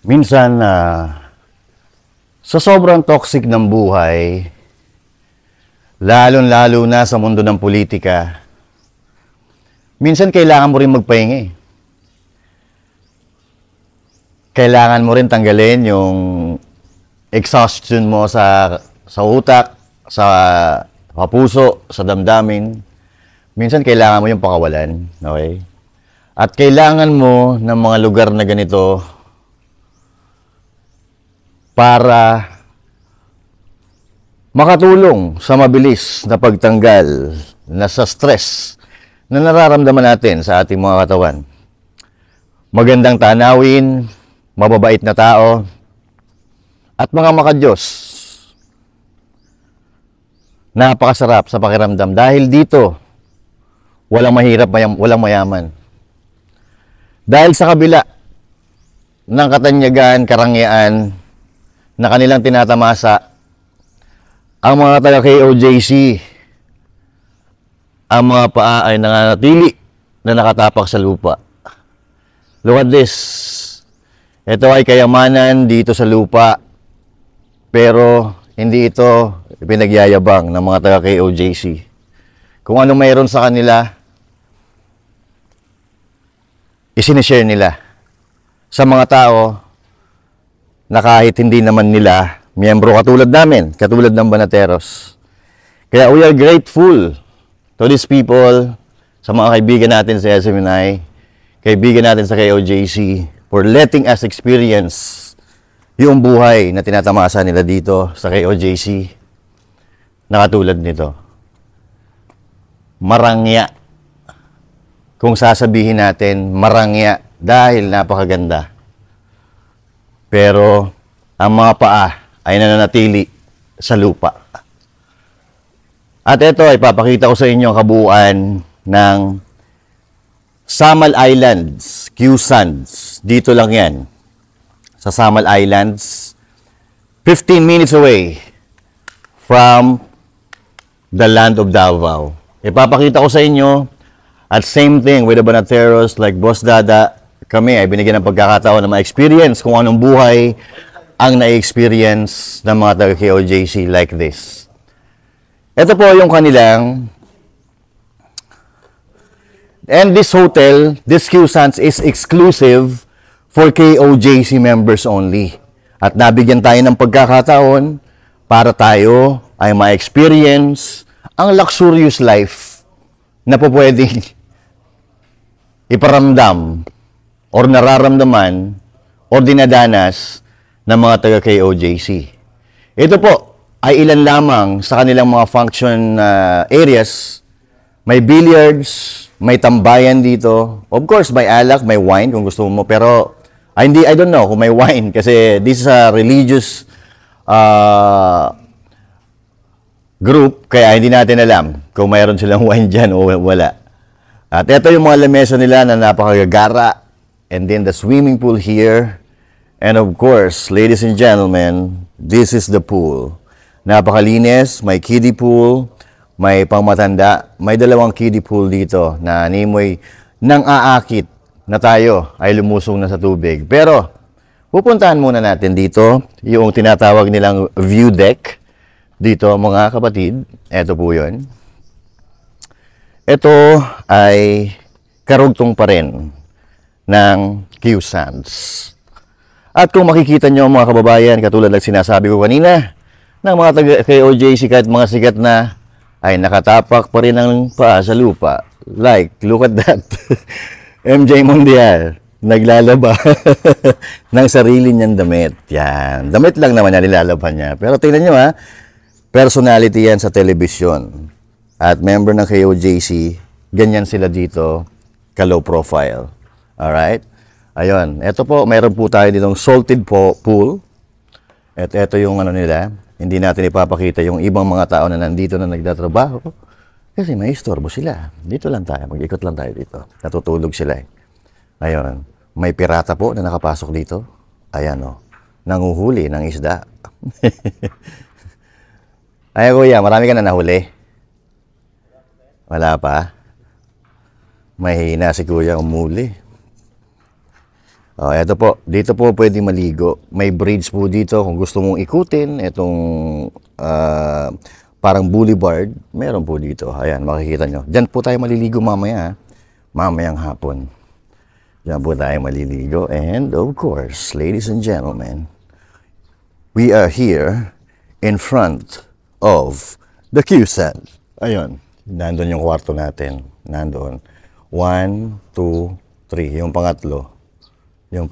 Minsan, sa sobrang toxic ng buhay, lalong-lalo na sa mundo ng politika, minsan kailangan mo rin magpahinga eh. Kailangan mo rin tanggalin yung exhaustion mo sa utak, sa puso, sa damdamin. Minsan kailangan mo yung pakawalan, okay? At kailangan mo ng mga lugar na ganito para makatulong sa mabilis na pagtanggal na sa stress na nararamdaman natin sa ating mga katawan. Magandang tanawin, mababait na tao, at mga makadiyos. Napakasarap sa pakiramdam dahil dito, walang mahirap, walang mayaman. Dahil sa kabila ng katanyagan, karangyaan na kanilang tinatamasa, ang mga taga-KOJC, ang mga paa ay nanganatili na nakatapak sa lupa. Look at this. Ito ay kayamanan dito sa lupa, pero hindi ito pinagyayabang ng mga taga-KOJC. Kung ano mayroon sa kanila, isinishare nila sa mga tao na kahit hindi naman nila miyembro katulad namin, katulad ng Banateros. Kaya we are grateful to these people, sa mga kaibigan natin sa SMNI, kaibigan natin sa KOJC, for letting us experience yung buhay na tinatamasa nila dito sa KOJC na katulad nito. Marangya. Kung sasabihin natin, marangya dahil napakaganda. Pero ang mga paa ay nananatili sa lupa. At ito ay papakita ko sa inyo ang kabuuan ng Samal Islands, Q-Sands. Dito lang yan. Sa Samal Islands, 15 minutes away from the land of Davao. Ipapakita ko sa inyo, at same thing with the Banateros like Boss Dada, kami ay binigyan ng pagkakataon na ma-experience kung anong buhay ang na-experience ng mga taga-KOJC like this. Ito po yung kanilang, and this hotel, this Q-Sands is exclusive for KOJC members only. At nabigyan tayo ng pagkakataon para tayo ay ma-experience ang luxurious life na po pwedeng iparamdam or nararamdaman or dinadanas ng mga taga-KOJC. Ito po ay ilan lamang sa kanilang mga function areas. May billiards, may tambayan dito. Of course, may alak, may wine kung gusto mo. Pero, I don't know kung may wine kasi this is a religious group. Kaya hindi natin alam kung mayroon silang wine dyan o wala. At ito yung mga lamesa nila na napakagagara. And then the swimming pool here. And of course, ladies and gentlemen, this is the pool. Napakalinis, may kiddie pool, may pangmatanda, may dalawang kiddie pool dito na animoy nang aakit na tayo ay lumusong na sa tubig. Pero, pupuntahan muna natin dito yung tinatawag nilang view deck. Dito mga kapatid, eto po yun. Ito ay karugtong pa rin ng Q-Sands. At kung makikita nyo mga kababayan, katulad lang sinasabi ko kanina, ng mga taga-KOJC kahit mga sikat na ay nakatapak pa rin ang paa sa lupa. Like, look at that. MJ Mondial, naglalaba ng sarili niyang damit. Yan. Damit lang naman niya, nilalaban niya. Pero tingnan nyo ha, personality yan sa telebisyon. At member ng KOJC, ganyan sila dito, ka-low profile. Alright? Ayun. Ito po, mayroon po tayo ditong salted pool. At ito yung ano nila. Hindi natin ipapakita yung ibang mga tao na nandito na nagtatrabaho. Kasi may istorbo sila. Dito lang tayo. Mag-ikot lang tayo dito. Natutulog sila eh. Ayun. May pirata po na nakapasok dito. Ayan o. Nanguhuli ng isda. Ay kuya, marami ka na nahuli? Wala pa? Mahina si kuya umuli. Oh, eto po, dito po pwede maligo. May bridge po dito kung gusto mong ikutin itong parang boulevard, meron po dito. Ayan, makikita nyo. Diyan po tayo maliligo mamaya, mamayang hapon. Diyan po tayo maliligo. And of course, ladies and gentlemen, we are here in front of the QSAN. Ayun, nandun yung kwarto natin. Nandun. 1, 2, 3. Yung pangatlo.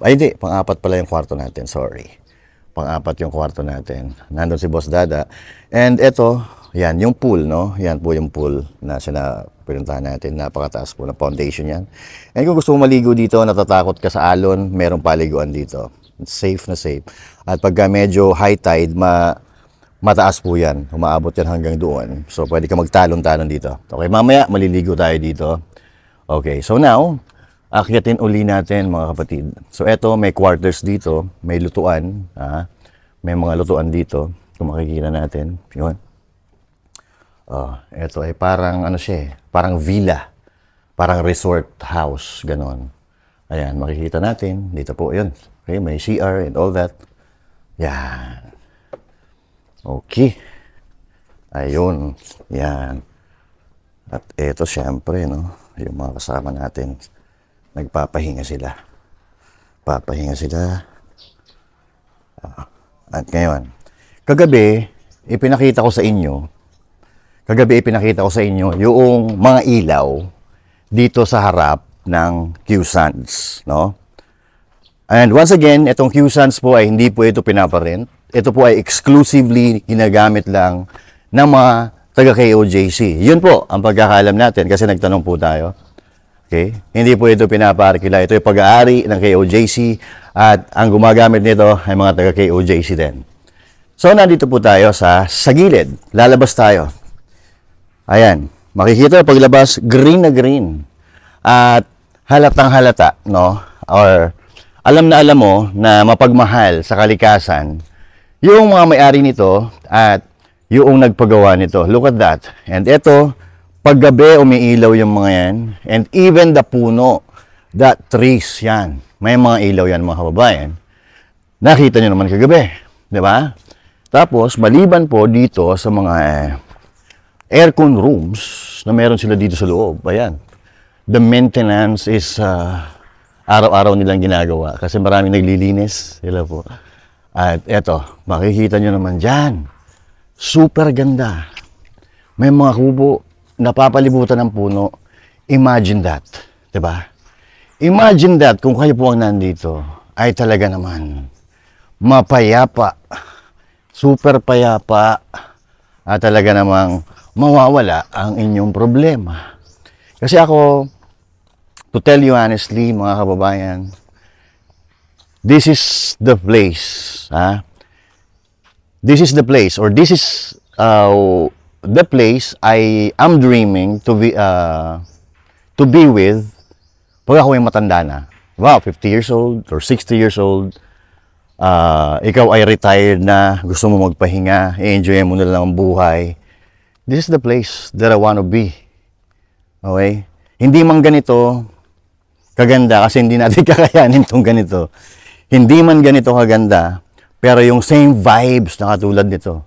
Ay, di. Pang-apat pala yung kwarto natin. Sorry. Pang-apat yung kwarto natin. Nandun si Boss Dada. And ito, yan, yung pool, no? Yan po yung pool na pinuntahan natin. Napakataas po na foundation yan. And kung gusto mo maligo dito, natatakot ka sa alon, merong paliguan dito. Safe na safe. At pagka medyo high tide, mataas po yan. Umaabot yan hanggang doon. So, pwede ka magtalon-talon dito. Okay, mamaya, maliligo tayo dito. Okay, so now, akyatin uli natin mga kapatid. So eto, may quarters dito, may lutuan, may mga lutuan dito, kung makikita natin. Yun. Eto ay parang ano siya, parang villa, parang resort house, ganon. Ayan, makikita natin, dito po, yun. Okay, may CR and all that. Yan. Okay. Ayun, yan. At eto syempre, no, yung mga kasama natin. Nagpapahinga sila. Papahinga sila. At ngayon, kagabi, ipinakita ko sa inyo yung mga ilaw dito sa harap ng QSANS, no? And once again, itong QSANS po ay hindi po ito pinaparent. Ito po ay exclusively ginagamit lang ng mga taga-KOJC. Yun po ang pagkakaalam natin kasi nagtanong po tayo. Okay? Hindi po ito pinaparkila. Ito yung pag-aari ng KOJC at ang gumagamit nito ay mga taga-KOJC din. So, nandito po tayo sa gilid. Lalabas tayo. Ayan. Makikita paglabas, green na green. At halatang halata, no? Or alam na alam mo na mapagmahal sa kalikasan yung mga may-ari nito at yung nagpagawa nito. Look at that. And ito, paggabi umiilaw yung mga yan. And even the puno, that trees, yan. May mga ilaw yan mga kababayan. Nakita nyo naman kagabi. Di ba? Tapos, maliban po dito sa mga aircon rooms na meron sila dito sa loob. Ayan. The maintenance is araw-araw nilang ginagawa. Kasi maraming naglilinis. Sila po. At eto, makikita nyo naman dyan. Super ganda. May mga kubo. Napapalibutan ng puno. Imagine that. Diba? Imagine that kung kayo po ang nandito ay talaga naman mapayapa. Super payapa. At talaga namang mawawala ang inyong problema. Kasi ako, to tell you honestly, mga kababayan, this is the place. This is the place, or this is the place I am dreaming to be with pag ako ay matanda na. Wow, 50 years old or 60 years old. Ikaw ay retired na, gusto mo magpahinga, i-enjoy mo na lang ang buhay. This is the place that I want to be. Okay? Hindi man ganito kaganda kasi hindi natin kakayanin itong ganito. Hindi man ganito kaganda, pero yung same vibes na katulad nito.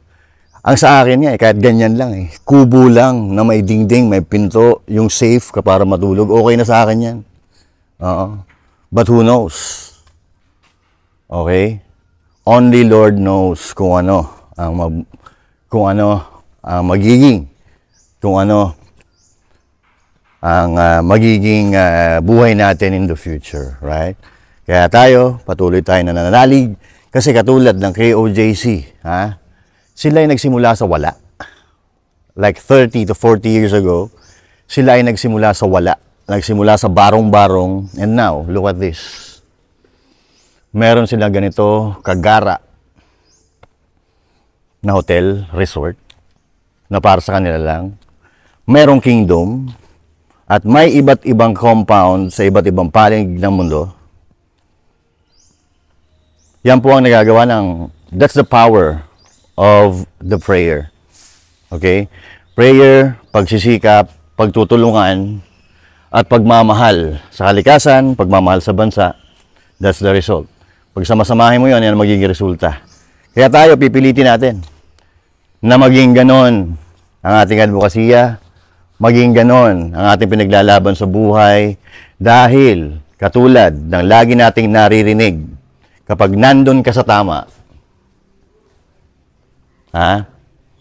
Ang sa akin niya, kahit ganyan lang kubo lang na may dingding, may pinto, yung safe ka para matulog, okay na sa akin yan. But who knows? Okay? Only Lord knows kung ano ang magiging buhay natin in the future, right? Kaya tayo, patuloy tayo na nananalig kasi katulad ng KOJC, sila ay nagsimula sa wala. Like 30 to 40 years ago, sila ay nagsimula sa wala. Nagsimula sa barong-barong. And now, look at this. Meron silang ganito, kagara na hotel, resort, na para sa kanila lang. Merong kingdom, at may iba't ibang compound sa iba't ibang panig ng mundo. Yan po ang nagagawa ng, that's the power of the prayer. Okay? Prayer, pagsisikap, pagtutulungan, at pagmamahal sa kalikasan, pagmamahal sa bansa. That's the result. Pag samasamahin mo yun, yan ang magiging resulta. Kaya tayo, pipilitin natin na maging ganon ang ating advokasya, maging ganon ang ating pinaglalaban sa buhay, dahil katulad ng lagi nating naririnig, kapag nandun ka sa tama,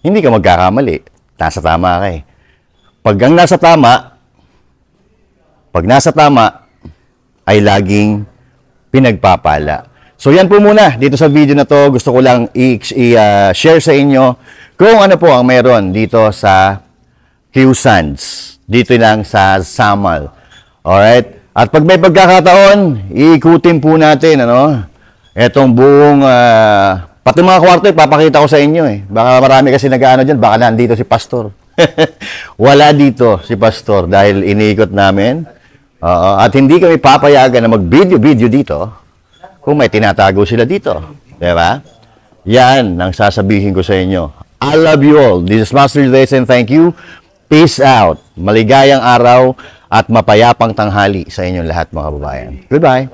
hindi ka magkakamali. Nasa tama ka eh. Pag nasa tama, ay laging pinagpapala. So yan po muna dito sa video na to. Gusto ko lang i-share sa inyo kung ano po ang meron dito sa QSANS. Dito lang sa Samal. Alright? At pag may pagkakataon, iikutin po natin, etong buong, pati mga kwarto, ipapakita ko sa inyo eh. Baka marami kasi nag-ano dyan, baka nandito si Pastor. Wala dito si Pastor dahil iniikot namin. At hindi kami papayagan na mag-video dito kung may tinatago sila dito. Diba? Yan ang sasabihin ko sa inyo. I love you all. This is Master Jason. Thank you. Peace out. Maligayang araw at mapayapang tanghali sa inyong lahat mga kababayan. Goodbye.